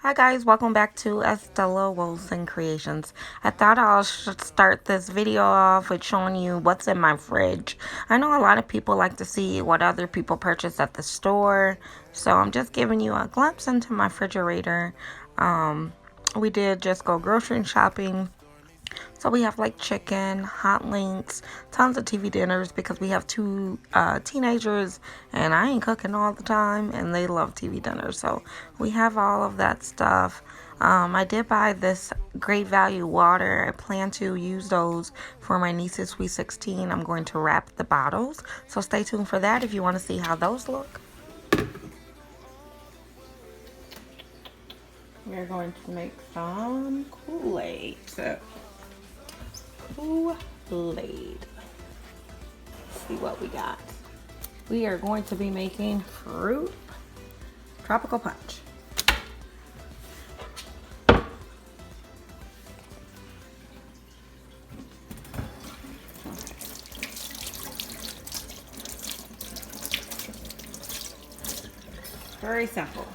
Hi guys, welcome back to Estella Wilson Creations. I thought I'll start this video off with showing you what's in my fridge. I know a lot of people like to see what other people purchase at the store, so I'm just giving you a glimpse into my refrigerator. We did just go grocery shopping. So we have like chicken, hot links, tons of TV dinners because we have two teenagers and I ain't cooking all the time and they love TV dinners. So we have all of that stuff. I did buy this great value water. I plan to use those for my niece's Sweet 16. I'm going to wrap the bottles. So stay tuned for that if you want to see how those look. We're going to make some Kool-Aid. Kool-Aid. See what we got. We are going to be making fruit tropical punch. Very simple.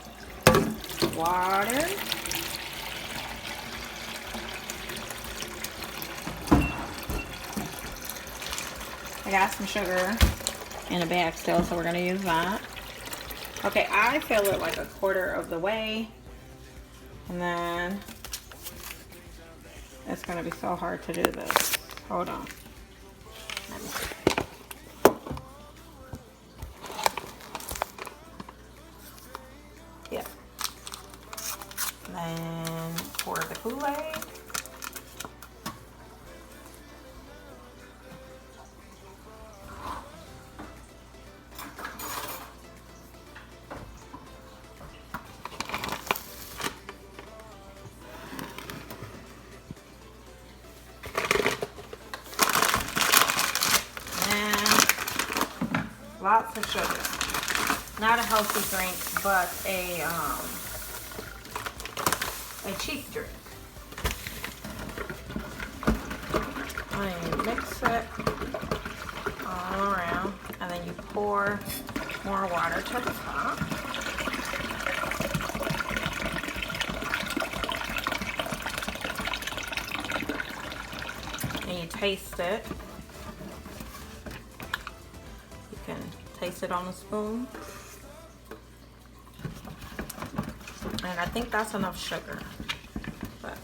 Water. I got some sugar in a bag still, so we're going to use that. Okay, I fill it like a quarter of the way. And then it's going to be so hard to do this. Hold on. Let me see. Yep. Then pour the Kool-Aid. Lots of sugar. Not a healthy drink, but a cheap drink. And you mix it all around, and then you pour more water to the top. And you taste it. Taste it on a spoon, and I think that's enough sugar, but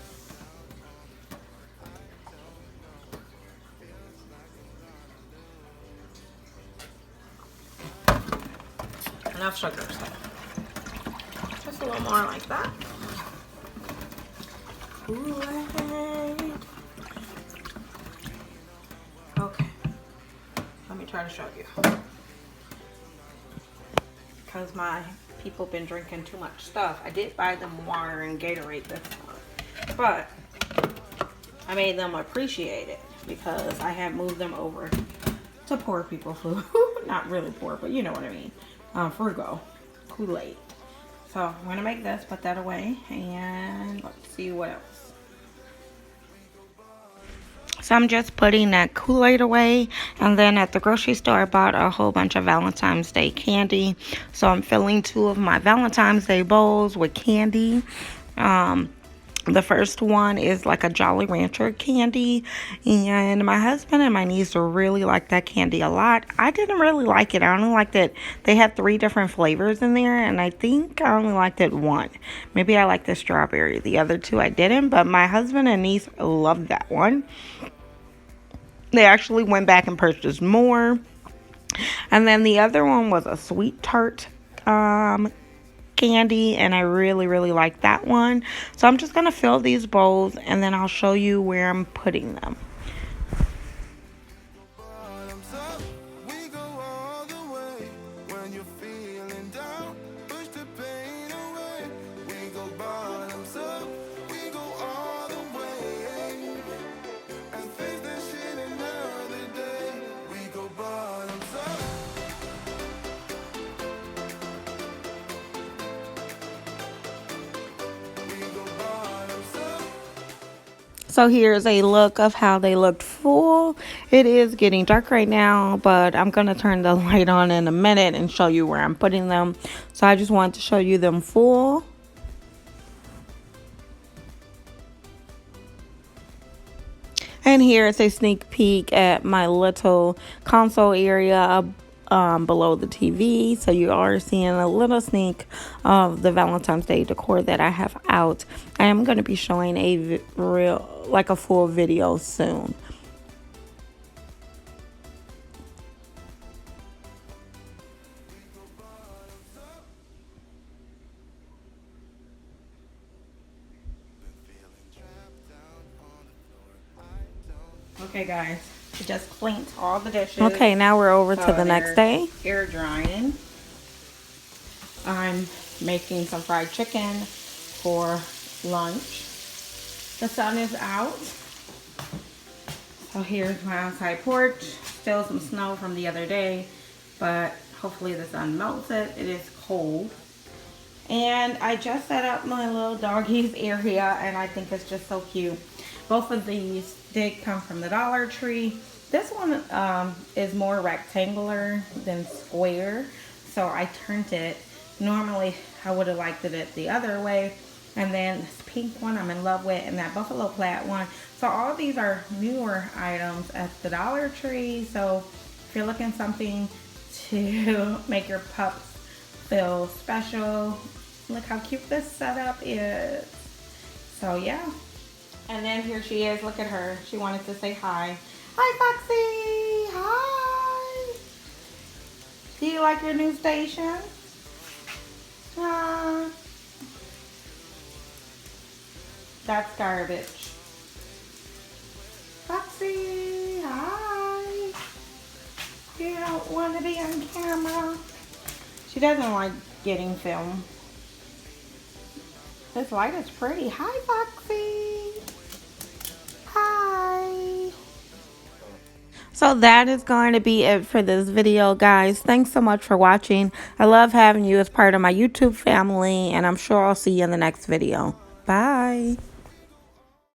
enough sugar, so just a little more like that. Kool-Aid. Okay, let me try to show you. Because my people been drinking too much stuff. I did buy them water and Gatorade this time, but I made them appreciate it because I have moved them over to poor people food. Not really poor, but you know what I mean. Frugal Kool-Aid. So I'm gonna make this, put that away, and let's see what else. So I'm just putting that Kool-Aid away, and then at the grocery store I bought a whole bunch of Valentine's Day candy. So I'm filling 2 of my Valentine's Day bowls with candy. The first one is like a Jolly Rancher candy, and my husband and my niece really like that candy a lot. I didn't really like it. I only liked it. They had 3 different flavors in there, and I think I only liked it 1. Maybe I liked the strawberry. The other 2 I didn't, but my husband and niece loved that one. They actually went back and purchased more. And then the other one was a sweet tart candy, and I really like that one. So I'm just going to fill these bowls, and then I'll show you where I'm putting them. So here's a look of how they looked full. It is getting dark right now, but I'm going to turn the light on in a minute and show you where I'm putting them. So I just wanted to show you them full. And here is a sneak peek at my little console area below the TV. So you are seeing a little sneak of the Valentine's Day decor that I have out. I am going to be showing a full video soon. Okay, guys, I just cleaned all the dishes. Okay, now we're over to the next day. Air drying. I'm making some fried chicken for lunch. The sun is out. So here's my outside porch. Still some snow from the other day, but hopefully the sun melts it. It is cold. And I just set up my little doggies area, and I think it's just so cute. Both of these did come from the Dollar Tree. This one is more rectangular than square, so I turned it. Normally, I would have liked it the other way. And then this pink one I'm in love with, and that buffalo plaid one. So all of these are newer items at the Dollar Tree. So if you're looking something to make your pups feel special, look how cute this setup is. So yeah. And then here she is. Look at her. She wanted to say hi. Hi, Foxy. Hi. Do you like your new station? That's garbage. Foxy, hi. You don't want to be on camera. She doesn't like getting filmed. This light is pretty. Hi, Foxy. Hi. So that is going to be it for this video, guys. Thanks so much for watching. I love having you as part of my YouTube family, and I'm sure I'll see you in the next video. Bye.